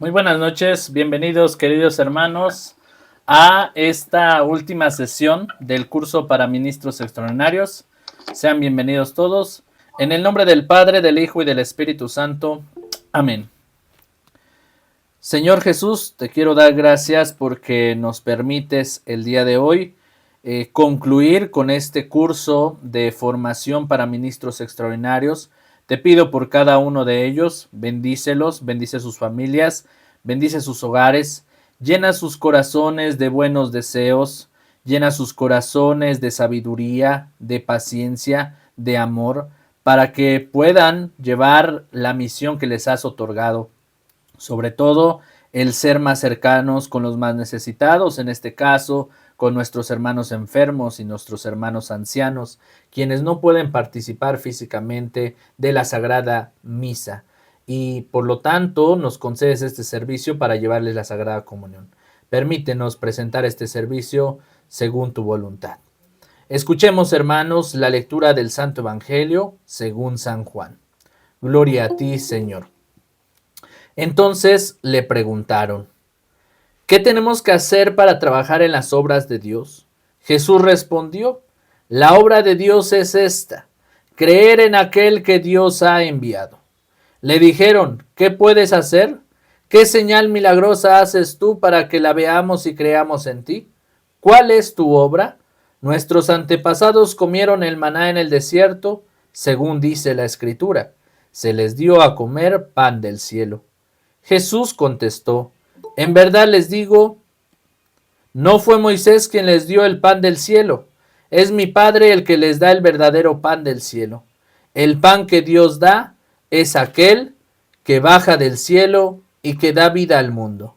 Muy buenas noches, bienvenidos queridos hermanos a esta última sesión del curso para ministros extraordinarios. Sean bienvenidos todos. En el nombre del Padre, del Hijo y del Espíritu Santo. Amén. Señor Jesús, te quiero dar gracias porque nos permites el día de hoy concluir con este curso de formación para ministros extraordinarios. Te pido por cada uno de ellos, bendícelos, bendice sus familias, bendice sus hogares, llena sus corazones de buenos deseos, llena sus corazones de sabiduría, de paciencia, de amor, para que puedan llevar la misión que les has otorgado. Sobre todo, el ser más cercanos con los más necesitados, en este caso, con nuestros hermanos enfermos y nuestros hermanos ancianos, quienes no pueden participar físicamente de la Sagrada Misa. Y por lo tanto, nos concedes este servicio para llevarles la Sagrada Comunión. Permítenos presentar este servicio según tu voluntad. Escuchemos, hermanos, la lectura del Santo Evangelio según San Juan. Gloria a ti, Señor. Entonces le preguntaron: ¿qué tenemos que hacer para trabajar en las obras de Dios? Jesús respondió: la obra de Dios es esta, creer en aquel que Dios ha enviado. Le dijeron: ¿qué puedes hacer? ¿Qué señal milagrosa haces tú para que la veamos y creamos en ti? ¿Cuál es tu obra? Nuestros antepasados comieron el maná en el desierto, según dice la Escritura. Se les dio a comer pan del cielo. Jesús contestó: en verdad les digo, no fue Moisés quien les dio el pan del cielo, es mi Padre el que les da el verdadero pan del cielo. El pan que Dios da es aquel que baja del cielo y que da vida al mundo.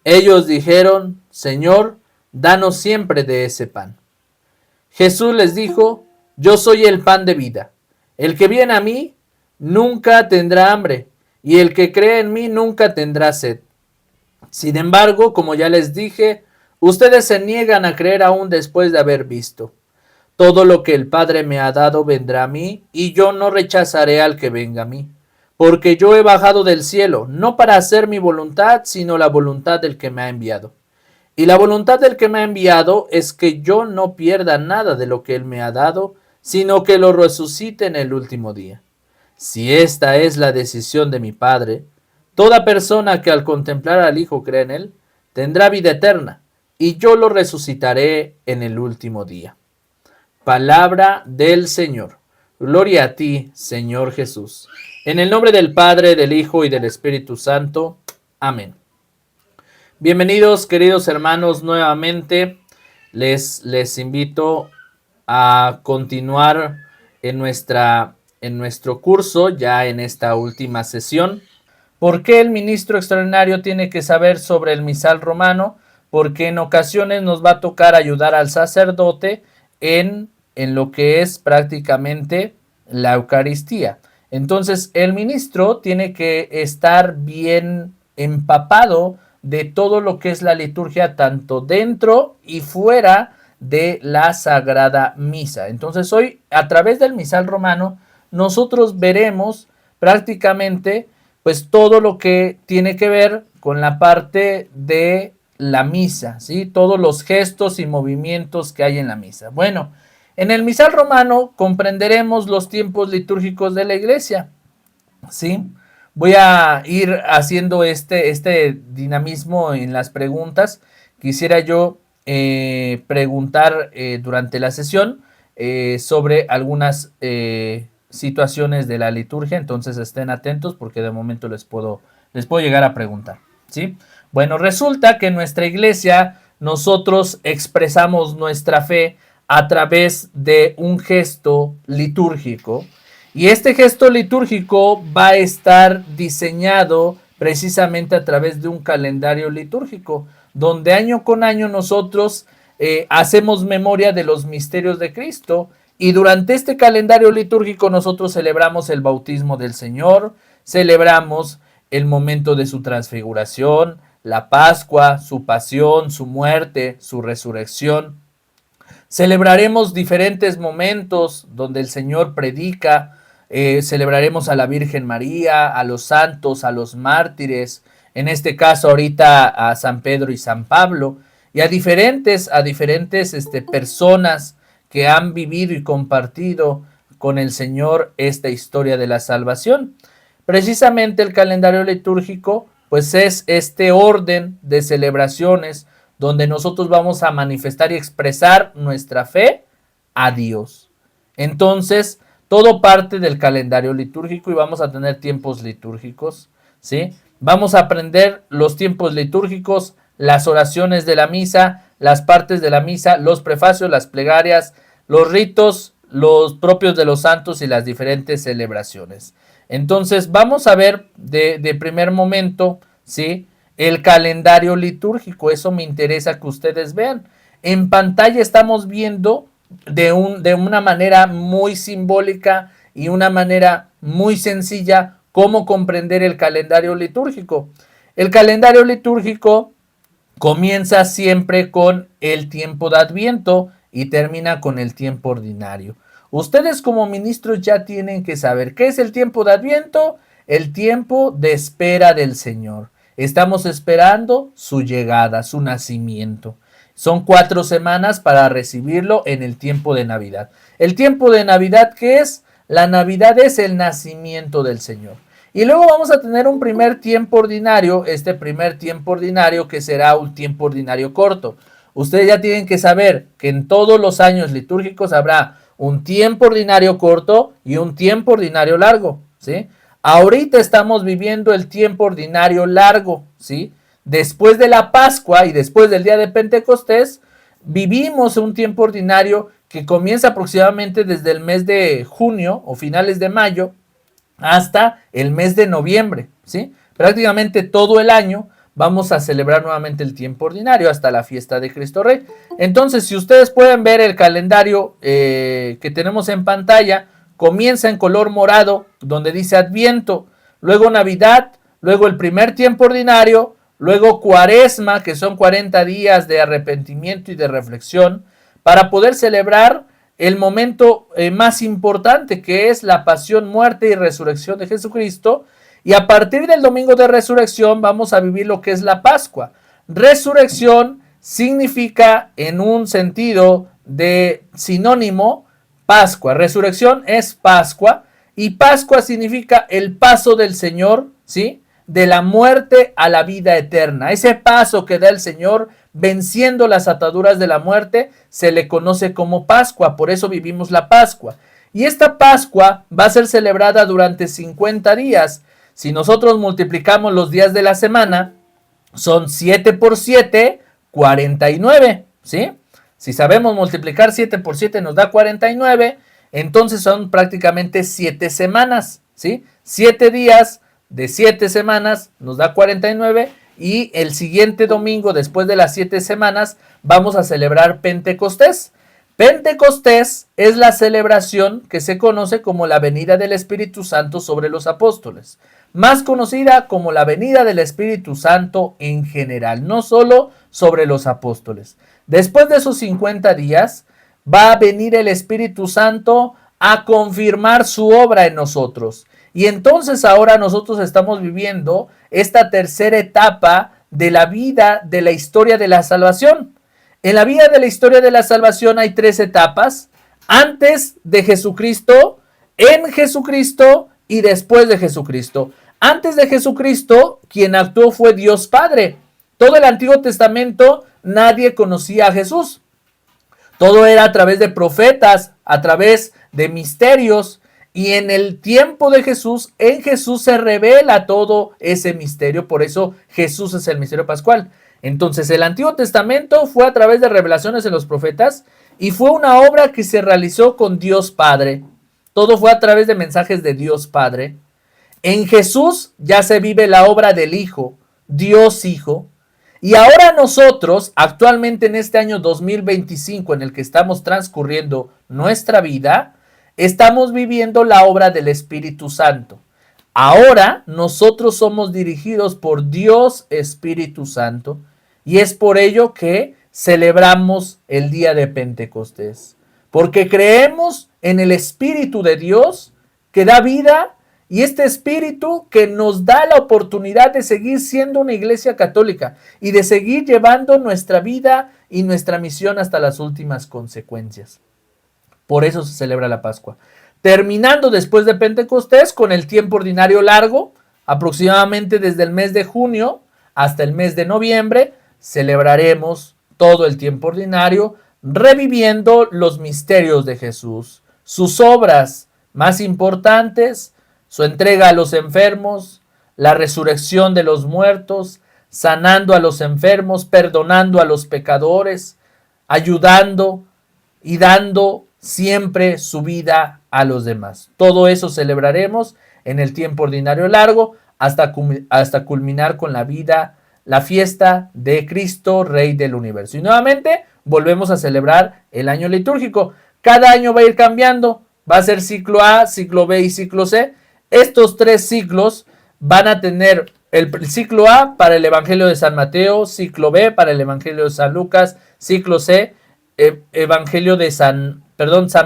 Ellos dijeron: Señor, danos siempre de ese pan. Jesús les dijo: yo soy el pan de vida. El que viene a mí nunca tendrá hambre, y el que cree en mí nunca tendrá sed. Sin embargo, como ya les dije, ustedes se niegan a creer aún después de haber visto. Todo lo que el Padre me ha dado vendrá a mí, y yo no rechazaré al que venga a mí. Porque yo he bajado del cielo, no para hacer mi voluntad, sino la voluntad del que me ha enviado. Y la voluntad del que me ha enviado es que yo no pierda nada de lo que él me ha dado, sino que lo resucite en el último día. Si esta es la decisión de mi Padre, toda persona que al contemplar al Hijo cree en él, tendrá vida eterna, y yo lo resucitaré en el último día. Palabra del Señor. Gloria a ti, Señor Jesús. En el nombre del Padre, del Hijo y del Espíritu Santo. Amén. Bienvenidos, queridos hermanos, nuevamente. Les invito a continuar en nuestro curso, ya en esta última sesión. ¿Por qué el ministro extraordinario tiene que saber sobre el misal romano? Porque en ocasiones nos va a tocar ayudar al sacerdote en lo que es prácticamente la Eucaristía. Entonces, el ministro tiene que estar bien empapado de todo lo que es la liturgia, tanto dentro y fuera de la Sagrada Misa. Entonces, hoy, a través del misal romano, nosotros veremos prácticamente pues todo lo que tiene que ver con la parte de la misa, ¿sí? Todos los gestos y movimientos que hay en la misa. Bueno, en el misal romano comprenderemos los tiempos litúrgicos de la iglesia, ¿sí? Voy a ir haciendo este dinamismo en las preguntas. Quisiera yo preguntar durante la sesión sobre algunas situaciones de la liturgia, entonces estén atentos porque de momento les puedo llegar a preguntar, ¿sí? Bueno, resulta que en nuestra iglesia nosotros expresamos nuestra fe a través de un gesto litúrgico, y este gesto litúrgico va a estar diseñado precisamente a través de un calendario litúrgico, donde año con año nosotros hacemos memoria de los misterios de Cristo, y durante este calendario litúrgico nosotros celebramos el bautismo del Señor, celebramos el momento de su transfiguración, la Pascua, su pasión, su muerte, su resurrección. Celebraremos diferentes momentos donde el Señor predica, celebraremos a la Virgen María, a los santos, a los mártires, en este caso ahorita a San Pedro y San Pablo, y a diferentes personas que han vivido y compartido con el Señor esta historia de la salvación. Precisamente el calendario litúrgico pues es este orden de celebraciones donde nosotros vamos a manifestar y expresar nuestra fe a Dios. Entonces, todo parte del calendario litúrgico y vamos a tener tiempos litúrgicos, ¿sí? Vamos a aprender los tiempos litúrgicos, las oraciones de la misa, las partes de la misa, los prefacios, las plegarias, los ritos, los propios de los santos y las diferentes celebraciones. Entonces, vamos a ver de primer momento, ¿sí?, el calendario litúrgico. Eso me interesa que ustedes vean. En pantalla estamos viendo de una manera muy simbólica y una manera muy sencilla cómo comprender el calendario litúrgico. El calendario litúrgico comienza siempre con el tiempo de Adviento y termina con el tiempo ordinario. Ustedes como ministros ya tienen que saber qué es el tiempo de Adviento, el tiempo de espera del Señor. Estamos esperando su llegada, su nacimiento. Son 4 semanas para recibirlo en el tiempo de Navidad. El tiempo de Navidad, ¿qué es? La Navidad es el nacimiento del Señor. Y luego vamos a tener un primer tiempo ordinario, este primer tiempo ordinario que será un tiempo ordinario corto. Ustedes ya tienen que saber que en todos los años litúrgicos habrá un tiempo ordinario corto y un tiempo ordinario largo, ¿sí? Ahorita estamos viviendo el tiempo ordinario largo, ¿sí? Después de la Pascua y después del día de Pentecostés, vivimos un tiempo ordinario que comienza aproximadamente desde el mes de junio o finales de mayo hasta el mes de noviembre, ¿sí? Prácticamente todo el año vamos a celebrar nuevamente el tiempo ordinario hasta la fiesta de Cristo Rey. Entonces, si ustedes pueden ver el calendario que tenemos en pantalla, comienza en color morado, donde dice Adviento, luego Navidad, luego el primer tiempo ordinario, luego Cuaresma, que son 40 días de arrepentimiento y de reflexión, para poder celebrar el momento más importante, que es la pasión, muerte y resurrección de Jesucristo. Y a partir del domingo de resurrección vamos a vivir lo que es la Pascua. Resurrección significa, en un sentido de sinónimo, Pascua. Resurrección es Pascua y Pascua significa el paso del Señor, ¿sí?, de la muerte a la vida eterna. Ese paso que da el Señor venciendo las ataduras de la muerte se le conoce como Pascua, por eso vivimos la Pascua. Y esta Pascua va a ser celebrada durante 50 días. Si nosotros multiplicamos los días de la semana, son 7 por 7, 49, ¿sí? Si sabemos multiplicar 7 por 7 nos da 49, entonces son prácticamente 7 semanas, ¿sí? 7 días de 7 semanas nos da 49 y el siguiente domingo, después de las 7 semanas, vamos a celebrar Pentecostés. Pentecostés es la celebración que se conoce como la venida del Espíritu Santo sobre los apóstoles, más conocida como la venida del Espíritu Santo en general, no solo sobre los apóstoles. Después de esos 50 días, va a venir el Espíritu Santo a confirmar su obra en nosotros. Y entonces ahora nosotros estamos viviendo esta tercera etapa de la vida, de la historia de la salvación. En la vida de la historia de la salvación hay 3 etapas: antes de Jesucristo, en Jesucristo y después de Jesucristo. Antes de Jesucristo, quien actuó fue Dios Padre. Todo el Antiguo Testamento nadie conocía a Jesús. Todo era a través de profetas, a través de misterios. Y en el tiempo de Jesús, en Jesús se revela todo ese misterio. Por eso Jesús es el misterio pascual. Entonces el Antiguo Testamento fue a través de revelaciones en los profetas y fue una obra que se realizó con Dios Padre. Todo fue a través de mensajes de Dios Padre. En Jesús ya se vive la obra del Hijo, Dios Hijo. Y ahora nosotros, actualmente en este año 2025 en el que estamos transcurriendo nuestra vida, estamos viviendo la obra del Espíritu Santo. Ahora nosotros somos dirigidos por Dios Espíritu Santo y es por ello que celebramos el día de Pentecostés. Porque creemos en el Espíritu de Dios que da vida y este espíritu que nos da la oportunidad de seguir siendo una iglesia católica y de seguir llevando nuestra vida y nuestra misión hasta las últimas consecuencias. Por eso se celebra la Pascua. Terminando después de Pentecostés con el tiempo ordinario largo, aproximadamente desde el mes de junio hasta el mes de noviembre, celebraremos todo el tiempo ordinario, reviviendo los misterios de Jesús, sus obras más importantes, su entrega a los enfermos, la resurrección de los muertos, sanando a los enfermos, perdonando a los pecadores, ayudando y dando siempre su vida a los demás. Todo eso celebraremos en el tiempo ordinario largo hasta culminar con la fiesta de Cristo, Rey del Universo. Y nuevamente volvemos a celebrar el año litúrgico. Cada año va a ir cambiando, va a ser ciclo A, ciclo B y ciclo C. Estos 3 ciclos van a tener el ciclo A para el Evangelio de San Mateo, ciclo B para el Evangelio de San Lucas, ciclo C, Evangelio de San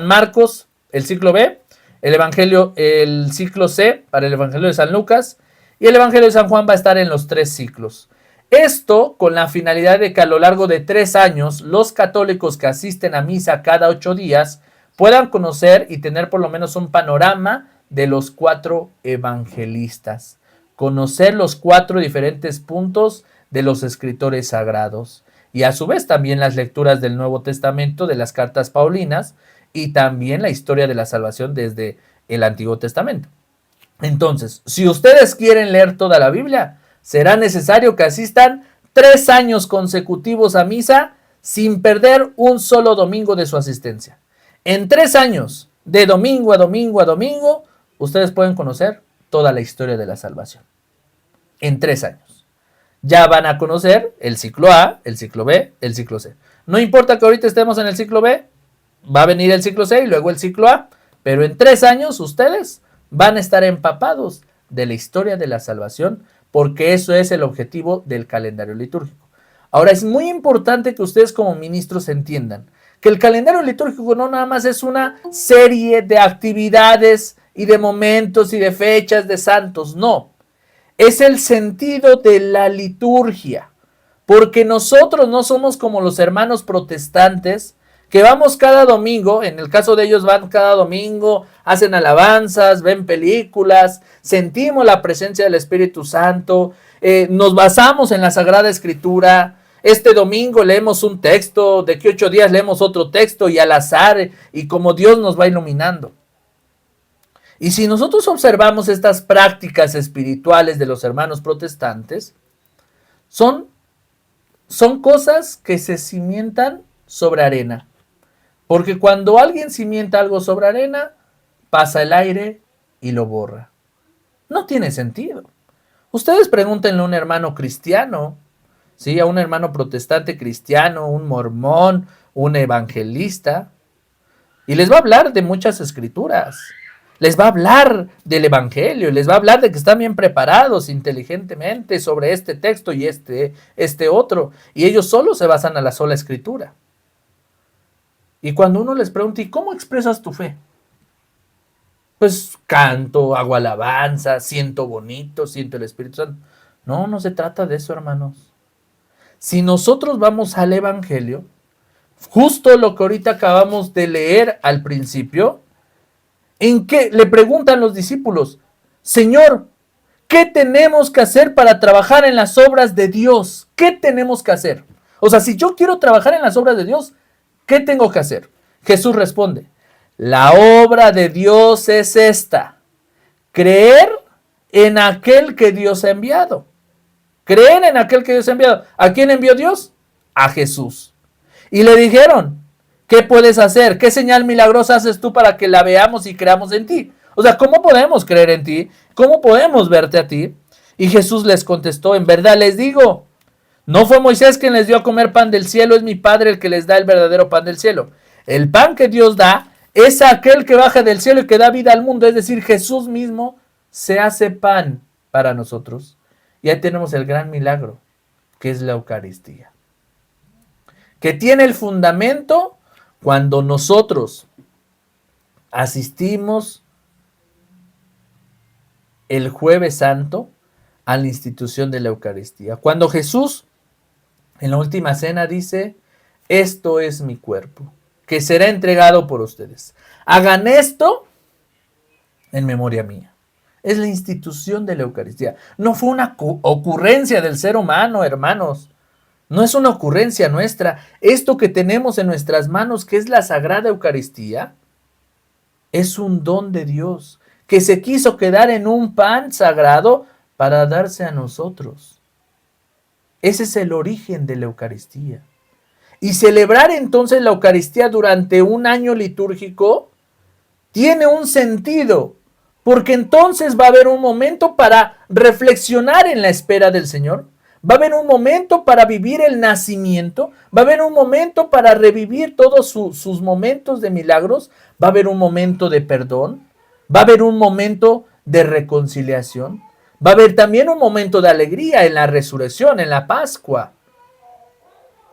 Marcos, el ciclo B, el ciclo C para el Evangelio de San Lucas, y el Evangelio de San Juan va a estar en los 3 ciclos. Esto con la finalidad de que a lo largo de 3 años los católicos que asisten a misa cada 8 días puedan conocer y tener por lo menos un panorama de los 4 evangelistas, conocer los 4 diferentes puntos de los escritores sagrados y a su vez también las lecturas del Nuevo Testamento, de las cartas paulinas y también la historia de la salvación desde el Antiguo Testamento. Entonces, si ustedes quieren leer toda la Biblia, será necesario que asistan 3 años consecutivos a misa sin perder un solo domingo de su asistencia. En 3 años, de domingo a domingo a domingo, ustedes pueden conocer toda la historia de la salvación. En 3 años. Ya van a conocer el ciclo A, el ciclo B, el ciclo C. No importa que ahorita estemos en el ciclo B, va a venir el ciclo C y luego el ciclo A, pero en 3 años ustedes van a estar empapados de la historia de la salvación, porque eso es el objetivo del calendario litúrgico. Ahora, es muy importante que ustedes como ministros entiendan que el calendario litúrgico no nada más es una serie de actividades y de momentos y de fechas de santos, no. Es el sentido de la liturgia, porque nosotros no somos como los hermanos protestantes que vamos cada domingo, en el caso de ellos van cada domingo, hacen alabanzas, ven películas, sentimos la presencia del Espíritu Santo, nos basamos en la Sagrada Escritura. Este domingo leemos un texto, de que 8 días leemos otro texto y al azar y como Dios nos va iluminando. Y si nosotros observamos estas prácticas espirituales de los hermanos protestantes, son cosas que se cimientan sobre arena. Porque cuando alguien cimienta algo sobre arena, pasa el aire y lo borra. No tiene sentido. Ustedes pregúntenle a un hermano cristiano, ¿sí? A un hermano protestante cristiano, un mormón, un evangelista, y les va a hablar de muchas escrituras. Les va a hablar del evangelio, les va a hablar de que están bien preparados inteligentemente sobre este texto y este otro, y ellos solo se basan a la sola escritura. Y cuando uno les pregunta, ¿y cómo expresas tu fe? Pues canto, hago alabanza, siento bonito, siento el Espíritu Santo. No, no se trata de eso, hermanos. Si nosotros vamos al evangelio, justo lo que ahorita acabamos de leer al principio, ¿en qué? Le preguntan los discípulos, Señor, ¿qué tenemos que hacer para trabajar en las obras de Dios? ¿Qué tenemos que hacer? O sea, si yo quiero trabajar en las obras de Dios, ¿qué tengo que hacer? Jesús responde, la obra de Dios es esta, creer en aquel que Dios ha enviado. Creer en aquel que Dios ha enviado. ¿A quién envió Dios? A Jesús. Y le dijeron, ¿qué puedes hacer? ¿Qué señal milagrosa haces tú para que la veamos y creamos en ti? O sea, ¿cómo podemos creer en ti? ¿Cómo podemos verte a ti? Y Jesús les contestó, en verdad les digo, no fue Moisés quien les dio a comer pan del cielo, es mi Padre el que les da el verdadero pan del cielo. El pan que Dios da es aquel que baja del cielo y que da vida al mundo, es decir, Jesús mismo se hace pan para nosotros. Y ahí tenemos el gran milagro, que es la Eucaristía, que tiene el fundamento cuando nosotros asistimos el Jueves Santo a la institución de la Eucaristía. Cuando Jesús en la última cena dice, esto es mi cuerpo, que será entregado por ustedes. Hagan esto en memoria mía. Es la institución de la Eucaristía. No fue una ocurrencia del ser humano, hermanos. No es una ocurrencia nuestra. Esto que tenemos en nuestras manos, que es la Sagrada Eucaristía, es un don de Dios, que se quiso quedar en un pan sagrado para darse a nosotros. Ese es el origen de la Eucaristía. Y celebrar entonces la Eucaristía durante un año litúrgico tiene un sentido, porque entonces va a haber un momento para reflexionar en la espera del Señor, va a haber un momento para vivir el nacimiento, va a haber un momento para revivir todos sus momentos de milagros, va a haber un momento de perdón, va a haber un momento de reconciliación, va a haber también un momento de alegría en la resurrección, en la Pascua.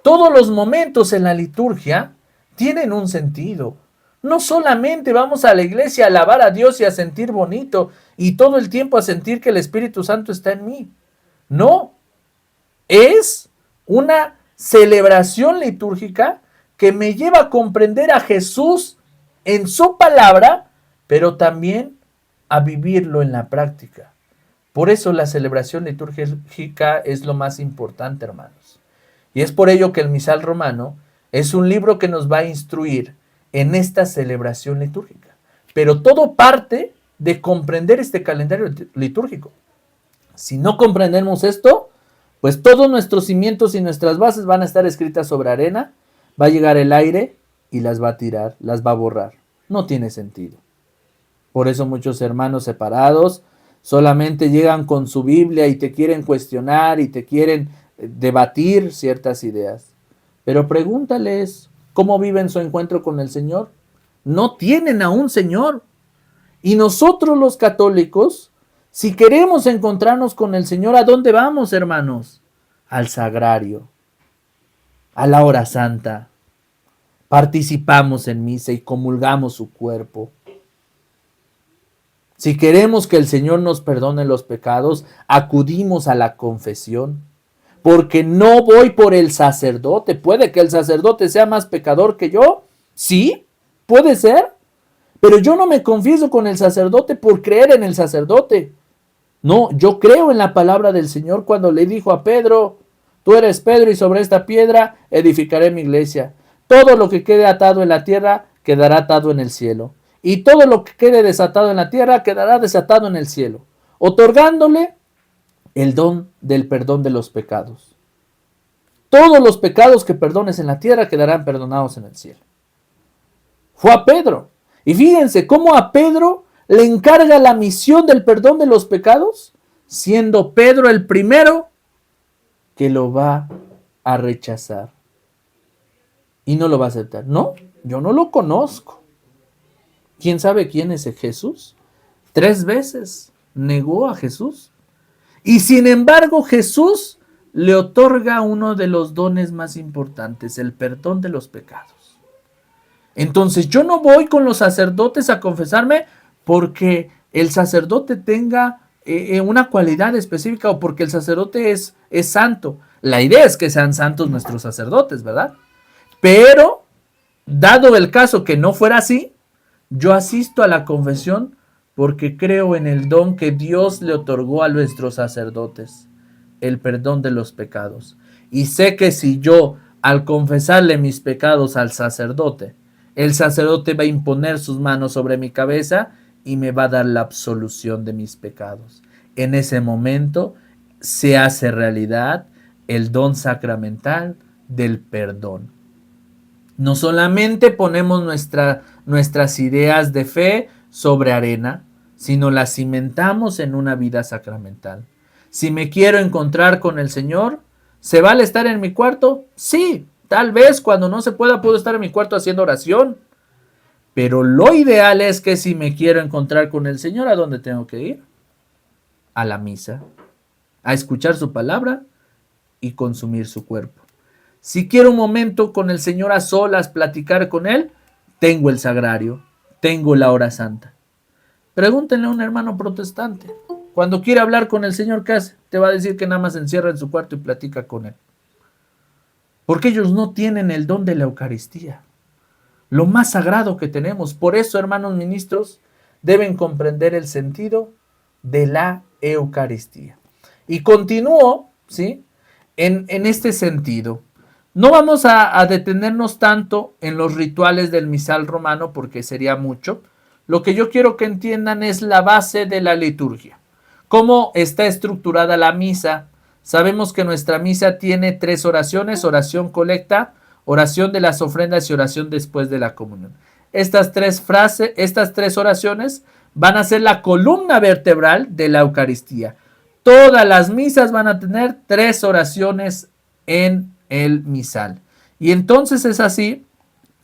Todos los momentos en la liturgia tienen un sentido. No solamente vamos a la iglesia a alabar a Dios y a sentir bonito y todo el tiempo a sentir que el Espíritu Santo está en mí. No, es una celebración litúrgica que me lleva a comprender a Jesús en su palabra, pero también a vivirlo en la práctica. Por eso la celebración litúrgica es lo más importante, hermanos. Y es por ello que el Misal Romano es un libro que nos va a instruir en esta celebración litúrgica. Pero todo parte de comprender este calendario litúrgico. Si no comprendemos esto, pues todos nuestros cimientos y nuestras bases van a estar escritas sobre arena, va a llegar el aire y las va a tirar, las va a borrar. No tiene sentido. Por eso muchos hermanos separados solamente llegan con su Biblia y te quieren cuestionar y te quieren debatir ciertas ideas. Pero pregúntales cómo viven su encuentro con el Señor. No tienen a un Señor. Y nosotros los católicos, si queremos encontrarnos con el Señor, ¿a dónde vamos, hermanos? Al sagrario, a la hora santa. Participamos en misa y comulgamos su cuerpo. Si queremos que el Señor nos perdone los pecados, acudimos a la confesión. Porque no voy por el sacerdote. ¿Puede que el sacerdote sea más pecador que yo? Sí, puede ser. Pero yo no me confieso con el sacerdote por creer en el sacerdote. No, yo creo en la palabra del Señor cuando le dijo a Pedro, tú eres Pedro y sobre esta piedra edificaré mi iglesia. Todo lo que quede atado en la tierra quedará atado en el cielo. Y todo lo que quede desatado en la tierra quedará desatado en el cielo. Otorgándole el don del perdón de los pecados. Todos los pecados que perdones en la tierra quedarán perdonados en el cielo. Fue a Pedro. Y fíjense cómo a Pedro le encarga la misión del perdón de los pecados, siendo Pedro el primero que lo va a rechazar. Y no lo va a aceptar. No, yo no lo conozco. ¿Quién sabe quién es Jesús? 3 veces negó a Jesús. Y sin embargo, Jesús le otorga uno de los dones más importantes, el perdón de los pecados. Entonces, yo no voy con los sacerdotes a confesarme porque el sacerdote tenga una cualidad específica o porque el sacerdote es santo. La idea es que sean santos nuestros sacerdotes, ¿verdad? Pero, dado el caso que no fuera así, yo asisto a la confesión porque creo en el don que Dios le otorgó a nuestros sacerdotes, el perdón de los pecados. Y sé que si yo, al confesarle mis pecados al sacerdote, el sacerdote va a imponer sus manos sobre mi cabeza y me va a dar la absolución de mis pecados. En ese momento se hace realidad el don sacramental del perdón. No solamente ponemos nuestras ideas de fe sobre arena, sino las cimentamos en una vida sacramental. Si me quiero encontrar con el Señor, ¿se vale estar en mi cuarto? Sí, tal vez cuando no se pueda puedo estar en mi cuarto haciendo oración. Pero lo ideal es que si me quiero encontrar con el Señor, ¿a dónde tengo que ir? A la misa, a escuchar su palabra y consumir su cuerpo. Si quiero un momento con el Señor a solas, platicar con Él, tengo el sagrario, tengo la hora santa. Pregúntenle a un hermano protestante, Cuando quiere hablar con el Señor, ¿qué hace? Te va a decir que nada más se encierra en su cuarto y platica con Él. Porque ellos no tienen el don de la Eucaristía, lo más sagrado que tenemos. Por eso, hermanos ministros, deben comprender el sentido de la Eucaristía. Y continúo, ¿sí? En este sentido. No vamos a detenernos tanto en los rituales del misal romano porque sería mucho. Lo que yo quiero que entiendan es la base de la liturgia. ¿Cómo está estructurada la misa? Sabemos que nuestra misa tiene 3 oraciones: oración colecta, oración de las ofrendas y oración después de la comunión. Estas tres oraciones van a ser la columna vertebral de la Eucaristía. Todas las misas van a tener 3 oraciones en el misal. Y entonces es así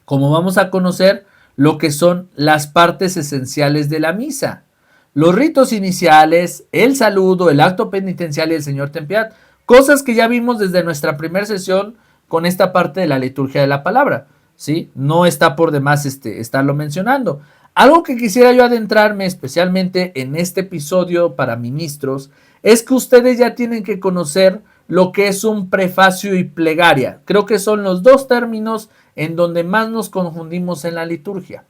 como vamos a conocer lo que son las partes esenciales de la misa. Los ritos iniciales, el saludo, el acto penitencial y el Señor ten piedad. Cosas que ya vimos desde nuestra primera sesión con esta parte de la liturgia de la palabra, ¿sí? No está por demás estarlo mencionando. Algo que quisiera yo adentrarme especialmente en este episodio para ministros es que ustedes ya tienen que conocer lo que es un prefacio y plegaria. Creo que son los 2 términos en donde más nos confundimos en la liturgia.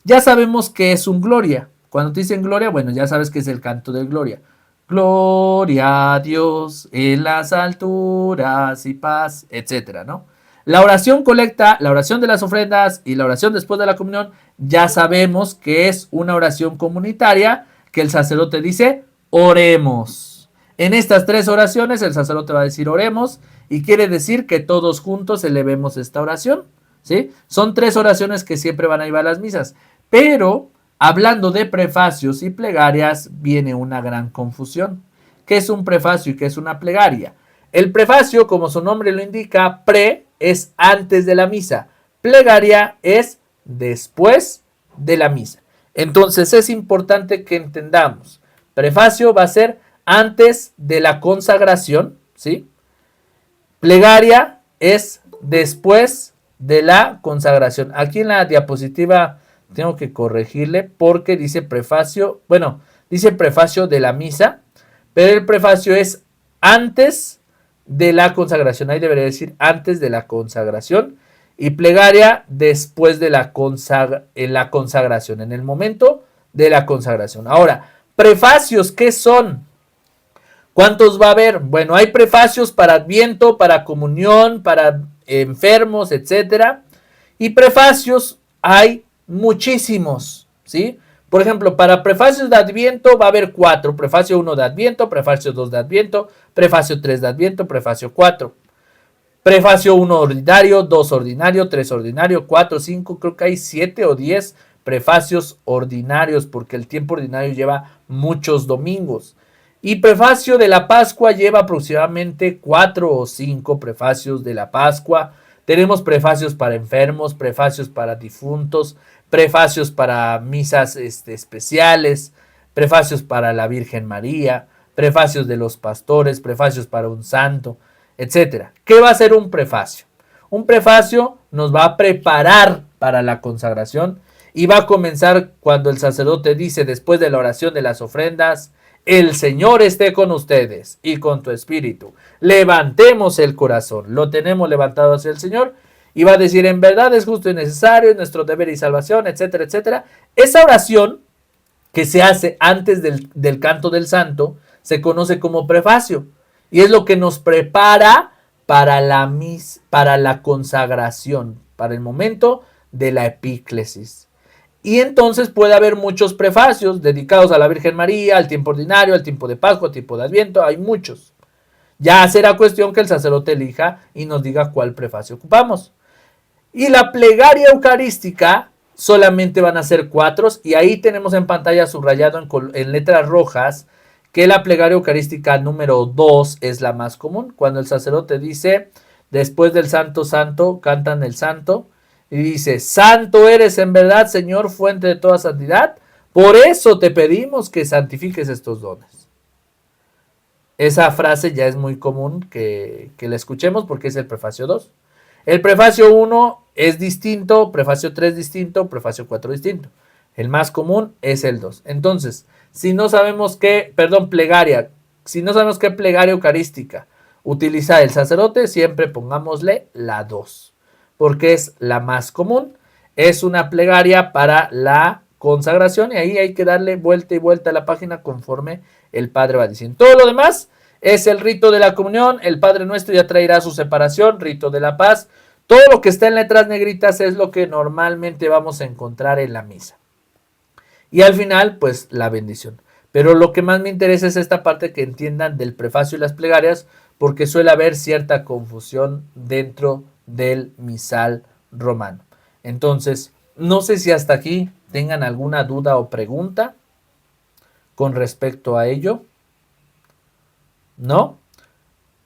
Ya sabemos que es un gloria. Cuando te dicen gloria, bueno, ya sabes que es el canto del gloria. Gloria a Dios en las alturas y paz, etcétera, ¿no? La oración colecta, la oración de las ofrendas y la oración después de la comunión, ya sabemos que es una oración comunitaria que el sacerdote dice, oremos. En estas 3 oraciones el sacerdote va a decir oremos y quiere decir que todos juntos elevemos esta oración, ¿sí? Son 3 oraciones que siempre van a llevar a las misas, pero hablando de prefacios y plegarias viene una gran confusión. ¿Qué es un prefacio y qué es una plegaria? El prefacio, como su nombre lo indica, pre es antes de la misa, plegaria es después de la misa. Entonces es importante que entendamos, prefacio va a ser antes de la consagración, ¿sí? Plegaria es después de la consagración. Aquí en la diapositiva tengo que corregirle porque dice prefacio, bueno, dice prefacio de la misa, pero el prefacio es antes de la consagración. Ahí debería decir antes de la consagración. Y plegaria después de la consagración, en el momento de la consagración. Ahora, prefacios, ¿qué son? ¿Cuántos va a haber? Bueno, hay prefacios para Adviento, para comunión, para enfermos, etcétera. Y prefacios hay muchísimos, ¿sí? Por ejemplo, para prefacios de Adviento va a haber 4. Prefacio 1 de Adviento, prefacio 2 de Adviento, prefacio 3 de Adviento, prefacio 4. Prefacio 1 ordinario, 2 ordinario, 3 ordinario, 4, 5, creo que hay 7 o 10 prefacios ordinarios porque el tiempo ordinario lleva muchos domingos. Y prefacio de la Pascua lleva aproximadamente 4 o 5 prefacios de la Pascua. Tenemos prefacios para enfermos, prefacios para difuntos, prefacios para misas especiales, prefacios para la Virgen María, prefacios de los pastores, prefacios para un santo, etcétera. ¿Qué va a ser un prefacio? Un prefacio nos va a preparar para la consagración y va a comenzar cuando el sacerdote dice después de la oración de las ofrendas, el Señor esté con ustedes y con tu espíritu. Levantemos el corazón. Lo tenemos levantado hacia el Señor y va a decir, en verdad es justo y necesario, es nuestro deber y salvación, etcétera, etcétera. Esa oración que se hace antes del canto del santo se conoce como prefacio y es lo que nos prepara para la consagración, para el momento de la epíclesis. Y entonces puede haber muchos prefacios dedicados a la Virgen María, al tiempo ordinario, al tiempo de Pascua, al tiempo de Adviento, hay muchos. Ya será cuestión que el sacerdote elija y nos diga cuál prefacio ocupamos. Y la plegaria eucarística solamente van a ser 4 y ahí tenemos en pantalla subrayado en letras rojas que la plegaria eucarística número 2 es la más común. Cuando el sacerdote dice, después del Santo Santo, cantan el Santo, y dice, santo eres en verdad, Señor, fuente de toda santidad. Por eso te pedimos que santifiques estos dones. Esa frase ya es muy común que la escuchemos porque es el prefacio 2. El prefacio 1 es distinto, prefacio 3 distinto, prefacio 4 distinto. El más común es el 2. Entonces, si no sabemos qué, plegaria, si no sabemos qué plegaria eucarística utiliza el sacerdote, siempre pongámosle la 2, porque es la más común. Es una plegaria para la consagración y ahí hay que darle vuelta y vuelta a la página conforme el Padre va diciendo. Todo lo demás es el rito de la comunión, el Padre Nuestro ya traerá su separación, rito de la paz. Todo lo que está en letras negritas es lo que normalmente vamos a encontrar en la misa. Y al final, pues la bendición. Pero lo que más me interesa es esta parte que entiendan del prefacio y las plegarias, porque suele haber cierta confusión dentro del misal romano. Entonces, no sé si hasta aquí tengan alguna duda o pregunta con respecto a ello. ¿No?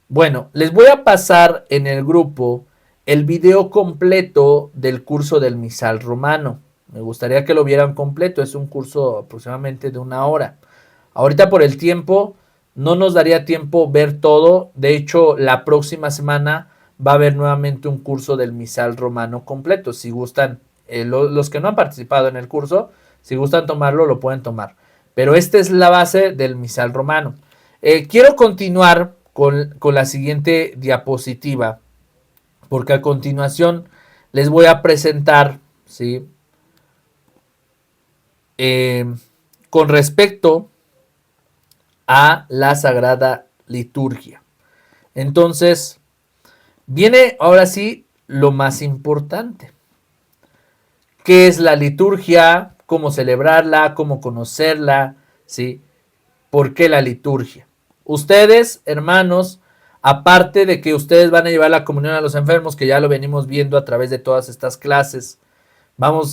Bueno, les voy a pasar en el grupo el video completo del curso del misal romano. Me gustaría que lo vieran completo, es un curso aproximadamente de 1 hora. Ahorita por el tiempo no nos daría tiempo ver todo, de hecho la próxima semana va a haber nuevamente un curso del misal romano completo. Si gustan, los que no han participado en el curso, si gustan tomarlo, lo pueden tomar. Pero esta es la base del misal romano. Quiero continuar con la siguiente diapositiva, porque a continuación les voy a presentar, ¿sí? Con respecto a la Sagrada Liturgia. Entonces, viene ahora sí lo más importante. ¿Qué es la liturgia? ¿Cómo celebrarla? ¿Cómo conocerla? ¿Sí? ¿Por qué la liturgia? Ustedes, hermanos, aparte de que ustedes van a llevar la comunión a los enfermos, que ya lo venimos viendo a través de todas estas clases,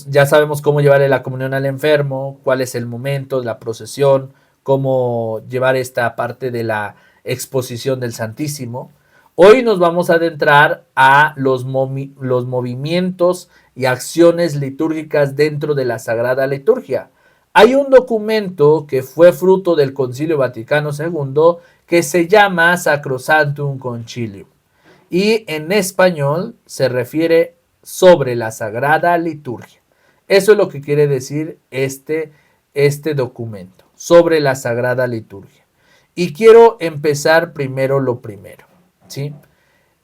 ya sabemos cómo llevarle la comunión al enfermo, cuál es el momento de la procesión, cómo llevar esta parte de la exposición del Santísimo. Hoy nos vamos a adentrar a los movimientos y acciones litúrgicas dentro de la Sagrada Liturgia. Hay un documento que fue fruto del Concilio Vaticano II que se llama Sacrosanctum Concilium y en español se refiere sobre la Sagrada Liturgia. Eso es lo que quiere decir este documento, sobre la Sagrada Liturgia. Y quiero empezar primero lo primero, ¿sí?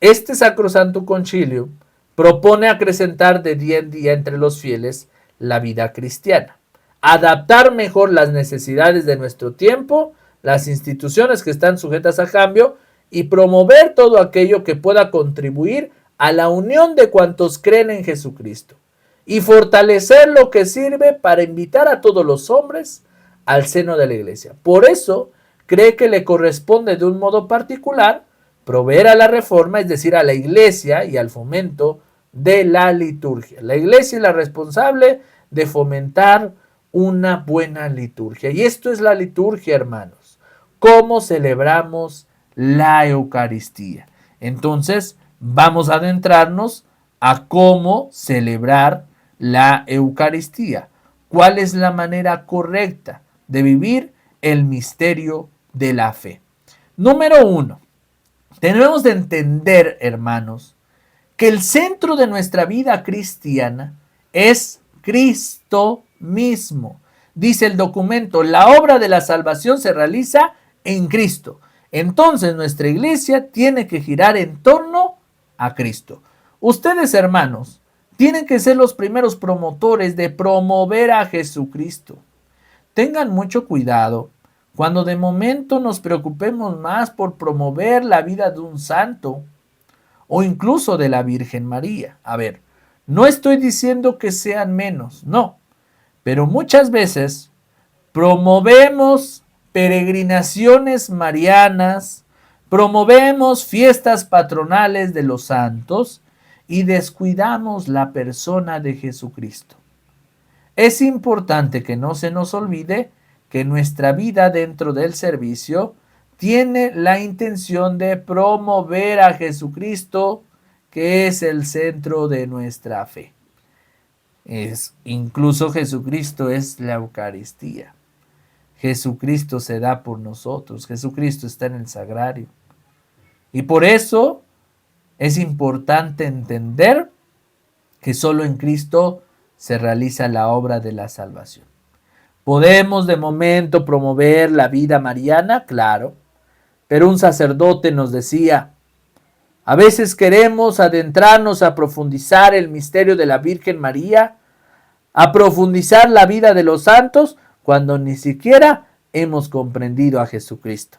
Este Sacrosanto Concilio propone acrecentar de día en día entre los fieles la vida cristiana, adaptar mejor las necesidades de nuestro tiempo, las instituciones que están sujetas a cambio y promover todo aquello que pueda contribuir a la unión de cuantos creen en Jesucristo y fortalecer lo que sirve para invitar a todos los hombres al seno de la iglesia. Por eso cree que le corresponde de un modo particular proveer a la reforma, es decir, a la iglesia y al fomento de la liturgia. La iglesia es la responsable de fomentar una buena liturgia. Y esto es la liturgia, hermanos. ¿Cómo celebramos la Eucaristía? Entonces, vamos a adentrarnos a cómo celebrar la Eucaristía. ¿Cuál es la manera correcta de vivir el misterio de la fe? Número 1. Tenemos de entender, hermanos, que el centro de nuestra vida cristiana es Cristo mismo. Dice el documento, la obra de la salvación se realiza en Cristo. Entonces nuestra iglesia tiene que girar en torno a Cristo. Ustedes, hermanos, tienen que ser los primeros promotores de promover a Jesucristo. Tengan mucho cuidado cuando de momento nos preocupemos más por promover la vida de un santo o incluso de la Virgen María. A ver, no estoy diciendo que sean menos, no, pero muchas veces promovemos peregrinaciones marianas, promovemos fiestas patronales de los santos y descuidamos la persona de Jesucristo. Es importante que no se nos olvide que nuestra vida dentro del servicio tiene la intención de promover a Jesucristo, que es el centro de nuestra fe. Incluso Jesucristo es la Eucaristía. Jesucristo se da por nosotros. Jesucristo está en el sagrario. Y por eso es importante entender que solo en Cristo se realiza la obra de la salvación. ¿Podemos de momento promover la vida mariana? Claro, pero un sacerdote nos decía, a veces queremos adentrarnos a profundizar el misterio de la Virgen María, a profundizar la vida de los santos, cuando ni siquiera hemos comprendido a Jesucristo.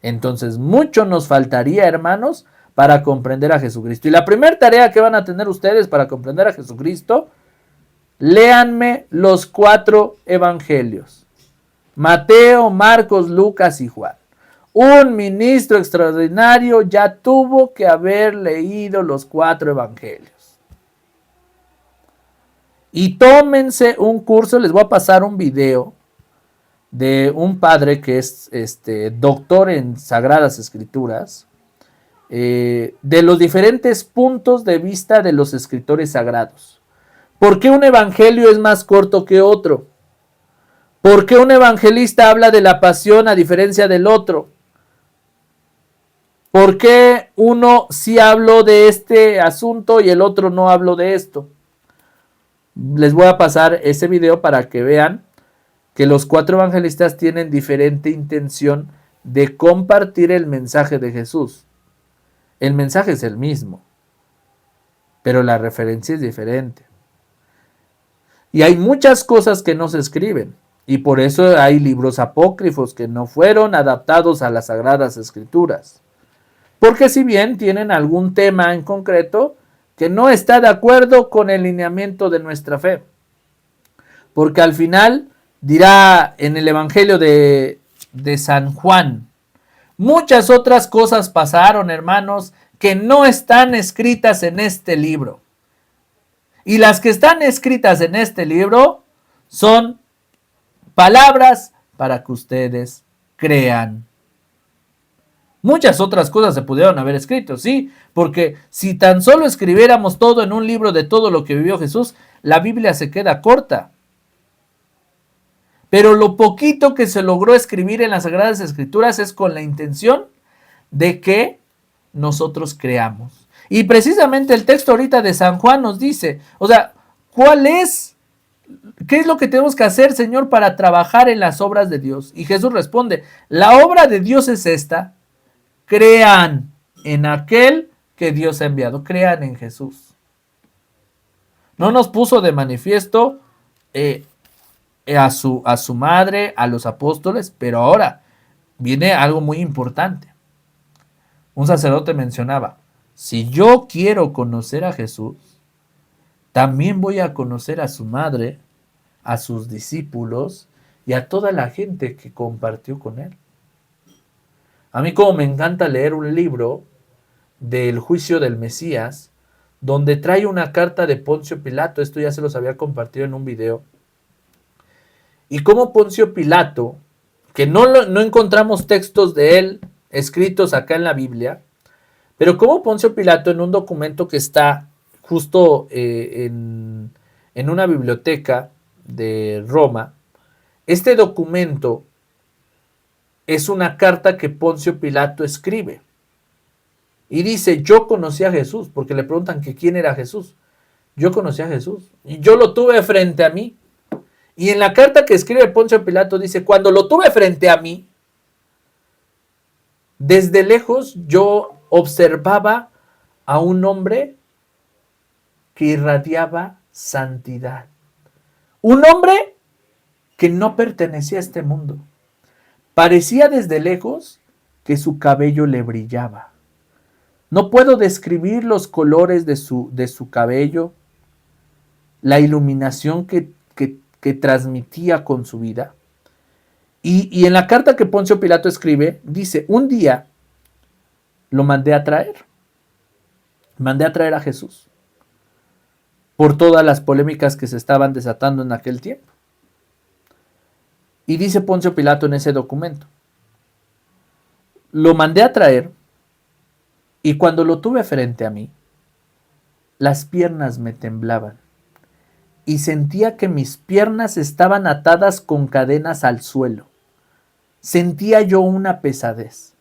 Entonces, mucho nos faltaría, hermanos, para comprender a Jesucristo. Y la primera tarea que van a tener ustedes para comprender a Jesucristo, léanme los 4 evangelios: Mateo, Marcos, Lucas y Juan. Un ministro extraordinario ya tuvo que haber leído los 4 evangelios. Y tómense un curso, les voy a pasar un video de un padre que es doctor en Sagradas Escrituras, de los diferentes puntos de vista de los escritores sagrados. ¿Por qué un evangelio es más corto que otro? ¿Por qué un evangelista habla de la pasión a diferencia del otro? ¿Por qué uno sí habló de este asunto y el otro no habló de esto? Les voy a pasar ese video para que vean que los 4 evangelistas tienen diferente intención de compartir el mensaje de Jesús. El mensaje es el mismo, pero la referencia es diferente. Y hay muchas cosas que no se escriben, y por eso hay libros apócrifos que no fueron adaptados a las Sagradas Escrituras. Porque si bien tienen algún tema en concreto que no está de acuerdo con el lineamiento de nuestra fe. Porque al final dirá en el Evangelio de San Juan, muchas otras cosas pasaron, hermanos, que no están escritas en este libro. Y las que están escritas en este libro son palabras para que ustedes crean. Muchas otras cosas se pudieron haber escrito, sí, porque si tan solo escribiéramos todo en un libro de todo lo que vivió Jesús, la Biblia se queda corta. Pero lo poquito que se logró escribir en las Sagradas Escrituras es con la intención de que nosotros creamos. Y precisamente el texto ahorita de San Juan nos dice, o sea, ¿qué es lo que tenemos que hacer, Señor, para trabajar en las obras de Dios? Y Jesús responde, la obra de Dios es esta: crean en aquel que Dios ha enviado, crean en Jesús. No nos puso de manifiesto a su madre, a los apóstoles, pero ahora viene algo muy importante. Un sacerdote mencionaba, si yo quiero conocer a Jesús, también voy a conocer a su madre, a sus discípulos y a toda la gente que compartió con él. A mí como me encanta leer un libro del juicio del Mesías, donde trae una carta de Poncio Pilato, esto ya se los había compartido en un video, y como Poncio Pilato, que no encontramos textos de él escritos acá en la Biblia, pero como Poncio Pilato en un documento que está justo en una biblioteca de Roma, este documento es una carta que Poncio Pilato escribe. Y dice, yo conocí a Jesús, porque le preguntan que quién era Jesús. Yo conocí a Jesús y yo lo tuve frente a mí. Y en la carta que escribe Poncio Pilato dice, cuando lo tuve frente a mí, desde lejos yo observaba a un hombre que irradiaba santidad. Un hombre que no pertenecía a este mundo. Parecía desde lejos que su cabello le brillaba. No puedo describir los colores de su cabello, la iluminación que transmitía con su vida. Y en la carta que Poncio Pilato escribe, dice, un día lo mandé a traer a Jesús, por todas las polémicas que se estaban desatando en aquel tiempo. Y dice Poncio Pilato en ese documento, lo mandé a traer y cuando lo tuve frente a mí, las piernas me temblaban y sentía que mis piernas estaban atadas con cadenas al suelo. Sentía yo una pesadez.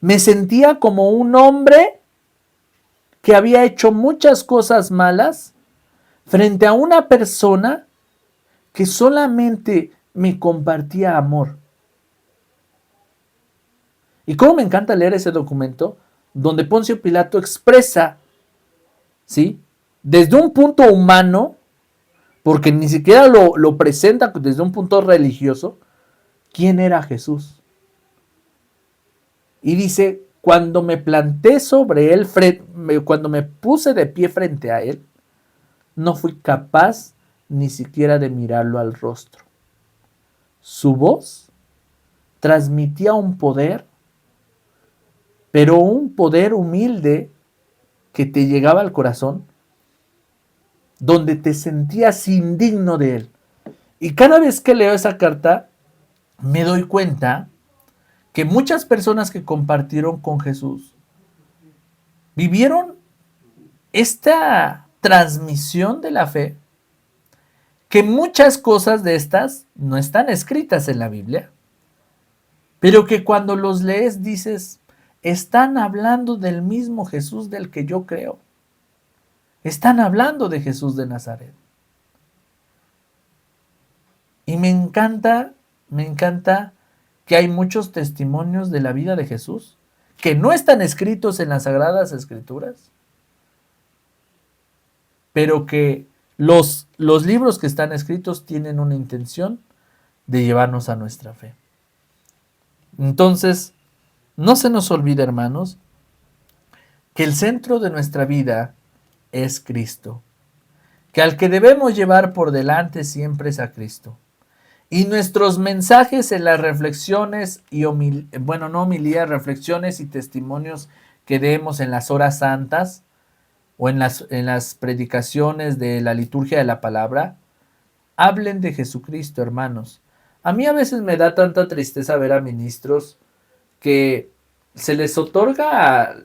Me sentía como un hombre que había hecho muchas cosas malas, frente a una persona que solamente me compartía amor. Y cómo me encanta leer ese documento donde Poncio Pilato expresa, ¿sí?, desde un punto humano, porque ni siquiera lo presenta desde un punto religioso, quién era Jesús. Y dice, cuando me planté sobre él, cuando me puse de pie frente a él, no fui capaz ni siquiera de mirarlo al rostro. Su voz transmitía un poder, pero un poder humilde que te llegaba al corazón, donde te sentías indigno de él. Y cada vez que leo esa carta, me doy cuenta que muchas personas que compartieron con Jesús vivieron esta transmisión de la fe, que muchas cosas de estas no están escritas en la Biblia, pero que cuando los lees dices, están hablando del mismo Jesús del que yo creo. Están hablando de Jesús de Nazaret. Y me encanta que hay muchos testimonios de la vida de Jesús que no están escritos en las Sagradas Escrituras, pero que los libros que están escritos tienen una intención de llevarnos a nuestra fe. Entonces, no se nos olvide, hermanos, que el centro de nuestra vida es Cristo, que al que debemos llevar por delante siempre es a Cristo. Y nuestros mensajes en las reflexiones y reflexiones y testimonios que demos en las horas santas o en las predicaciones de la liturgia de la palabra, hablen de Jesucristo, hermanos. A mí a veces me da tanta tristeza ver a ministros que se les otorga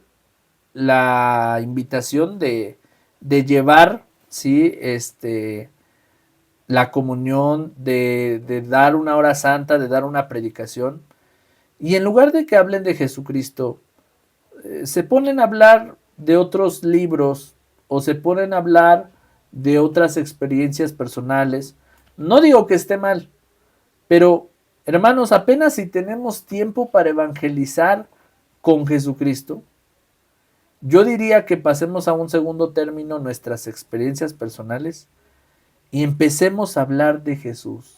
la invitación de llevar, ¿sí?, la comunión, de dar una hora santa, de dar una predicación, y en lugar de que hablen de Jesucristo, se ponen a hablar de otros libros o se ponen a hablar de otras experiencias personales. No digo que esté mal, pero hermanos, apenas si tenemos tiempo para evangelizar con Jesucristo, yo diría que pasemos a un segundo término nuestras experiencias personales y empecemos a hablar de Jesús.